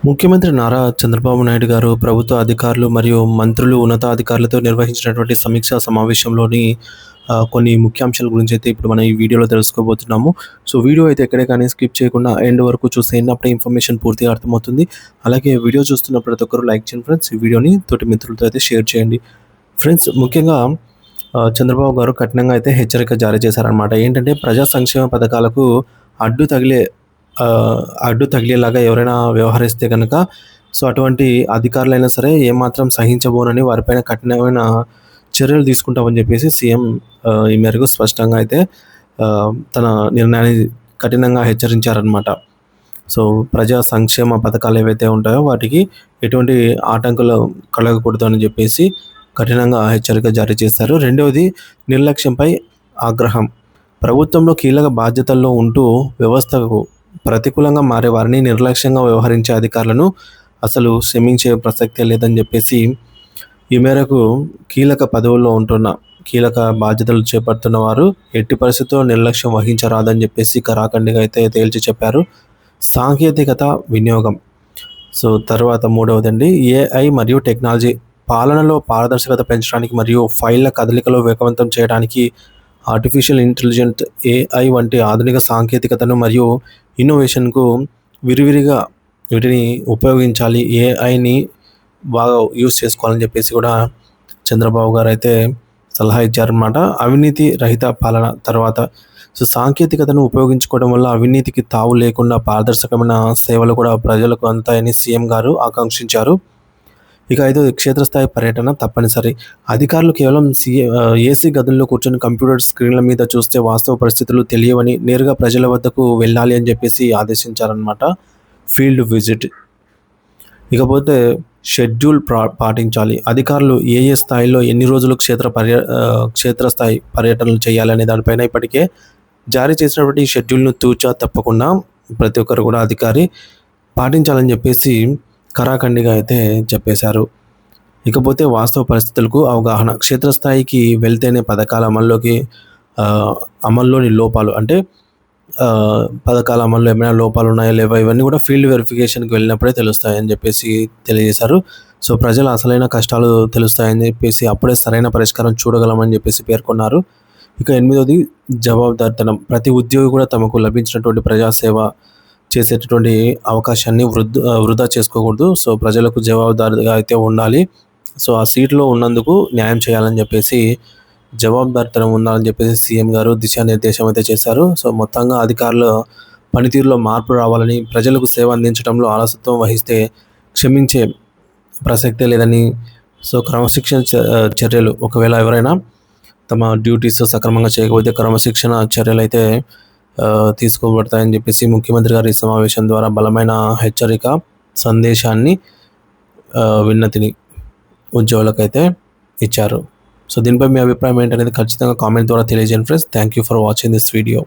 ముఖ్యమంత్రి నారా చంద్రబాబు నాయుడు గారు ప్రభుత్వ అధికారులు మరియు మంత్రులు ఉన్నతాధికారులతో నిర్వహించినటువంటి సమీక్షా సమావేశంలోని కొన్ని ముఖ్యాంశాల గురించి అయితే ఇప్పుడు మనం ఈ వీడియోలో తెలుసుకోబోతున్నాము. సో వీడియో అయితే ఎక్కడే కానీ స్కిప్ చేయకుండా ఎండ్ వరకు చూసేయండి. అప్పుడే ఇన్ఫర్మేషన్ పూర్తిగా అర్థమవుతుంది. అలాగే వీడియో చూస్తున్న ప్రతి ఒక్కరు లైక్ చేయండి ఫ్రెండ్స్. ఈ వీడియోని తోటి మిత్రులతో అయితే షేర్ చేయండి. ఫ్రెండ్స్, ముఖ్యంగా చంద్రబాబు గారు కఠినంగా అయితే హెచ్చరిక జారీ చేశారనమాట. ఏంటంటే ప్రజా సంక్షేమ పథకాలకు అడ్డు తగిలే అడ్డు తగిలేలాగా ఎవరైనా వ్యవహరిస్తే కనుక అటువంటి అధికారులైనా సరే ఏమాత్రం సహించబోనని వారిపైన కఠినమైన చర్యలు తీసుకుంటామని చెప్పేసి సీఎం ఈ మేరకు స్పష్టంగా అయితే తన నిర్ణయాన్ని కఠినంగా హెచ్చరించారనమాట. సో ప్రజా సంక్షేమ పథకాలు ఏవైతే ఉంటాయో వాటికి ఎటువంటి ఆటంకాలు కలగకూడదు అని చెప్పేసి కఠినంగా హెచ్చరిక జారీ చేశారు. రెండవది, నిర్లక్ష్యంపై ఆగ్రహం. ప్రభుత్వంలో కీలక బాధ్యతల్లో ఉంటూ వ్యవస్థకు ప్రతికూలంగా మారే వారిని నిర్లక్ష్యంగా వ్యవహరించే అధికారులను అసలు క్షమించే ప్రసక్తే లేదని చెప్పేసి ఈ మేరకు కీలక పదవుల్లో ఉంటున్న కీలక బాధ్యతలు చేపడుతున్న వారు ఎట్టి పరిస్థితుల్లో నిర్లక్ష్యం వహించరాదని చెప్పేసి కరాఖండిగా అయితే తేల్చి చెప్పారు. సాంకేతికత వినియోగం. సో తర్వాత మూడవదండి, ఏఐ మరియు టెక్నాలజీ. పాలనలో పారదర్శకత పెంచడానికి మరియు ఫైళ్ల కదలికలో వేగవంతం చేయడానికి ఆర్టిఫిషియల్ ఇంటెలిజెంట్, ఏఐ వంటి ఆధునిక సాంకేతికతను మరియు ఇన్నోవేషన్కు విరివిరిగా వీటిని ఉపయోగించాలి. ఏఐని బాగా యూస్ చేసుకోవాలని చెప్పేసి కూడా చంద్రబాబు గారు అయితే సలహా ఇచ్చారన్నమాట. అవినీతి రహిత పాలన. తర్వాత సాంకేతికతను ఉపయోగించుకోవడం వల్ల అవినీతికి తావు లేకుండా పారదర్శకమైన సేవలు కూడా ప్రజలకు అందుతాయని సీఎం గారు ఆకాంక్షించారు. ఇక 5 క్షేత్రస్థాయి పర్యటన తప్పనిసరి. అధికారులు కేవలం ఏసీ గదుల్లో కూర్చొని కంప్యూటర్ స్క్రీన్ల మీద చూస్తే వాస్తవ పరిస్థితులు తెలియవని, నేరుగా ప్రజల వద్దకు వెళ్ళాలి అని చెప్పేసి ఆదేశించారనమాట. Field visit. ఇకపోతే షెడ్యూల్ పాటించాలి. అధికారులు ఏ స్థాయిలో ఎన్ని రోజులు క్షేత్రస్థాయి పర్యటనలు చేయాలనే దానిపైన ఇప్పటికే జారీ చేసినటువంటి షెడ్యూల్ను తూచా తప్పకుండా ప్రతి ఒక్కరు కూడా అధికారి పాటించాలని చెప్పేసి కరాఖండిగా అయితే చెప్పేశారు. ఇకపోతే వాస్తవ పరిస్థితులకు అవగాహన. క్షేత్రస్థాయికి వెళ్తేనే పథకాల అమల్లోని లోపాలు, అంటే పథకాల అమల్లో ఏమైనా లోపాలు ఉన్నాయా లేవా ఇవన్నీ కూడా ఫీల్డ్ వెరిఫికేషన్కి వెళ్ళినప్పుడే తెలుస్తాయని చెప్పేసి తెలియజేశారు. సో ప్రజల అసలైన కష్టాలు తెలుస్తాయని చెప్పేసి అప్పుడే సరైన పరిష్కారం చూడగలమని చెప్పేసి పేర్కొన్నారు. ఇక 8వది, జవాబుదారితనం. ప్రతి ఉద్యోగి కూడా తమకు లభించినటువంటి ప్రజాసేవ చేసేటటువంటి అవకాశాన్ని వృధా చేసుకోకూడదు. సో ప్రజలకు జవాబుదారీగా అయితే ఉండాలి. సో ఆ సీట్లో ఉన్నందుకు న్యాయం చేయాలని చెప్పేసి, జవాబుదారితనం ఉండాలని చెప్పేసి సీఎం గారు దిశానిర్దేశం అయితే చేశారు. సో మొత్తంగా అధికారుల పనితీరులో మార్పు రావాలని, ప్రజలకు సేవ అందించడంలో ఆలస్యత్వం వహిస్తే క్షమించే ప్రసక్తే లేదని, సో క్రమశిక్షణ చర్యలు, ఒకవేళ ఎవరైనా తమ డ్యూటీస్ సక్రమంగా చేయకపోతే క్రమశిక్షణ చర్యలు అయితే తీసుకోబడతాయని చెప్పేసి ముఖ్యమంత్రి గారు ఈ సమావేశం ద్వారా బలమైన హెచ్చరిక సందేశాన్ని, విన్నతిని ఉద్యోగులకైతే ఇచ్చారు. సో దీనిపై మీ అభిప్రాయం ఏంటనేది ఖచ్చితంగా కామెంట్ ద్వారా తెలియజేయండి friends. Thank you for watching this video.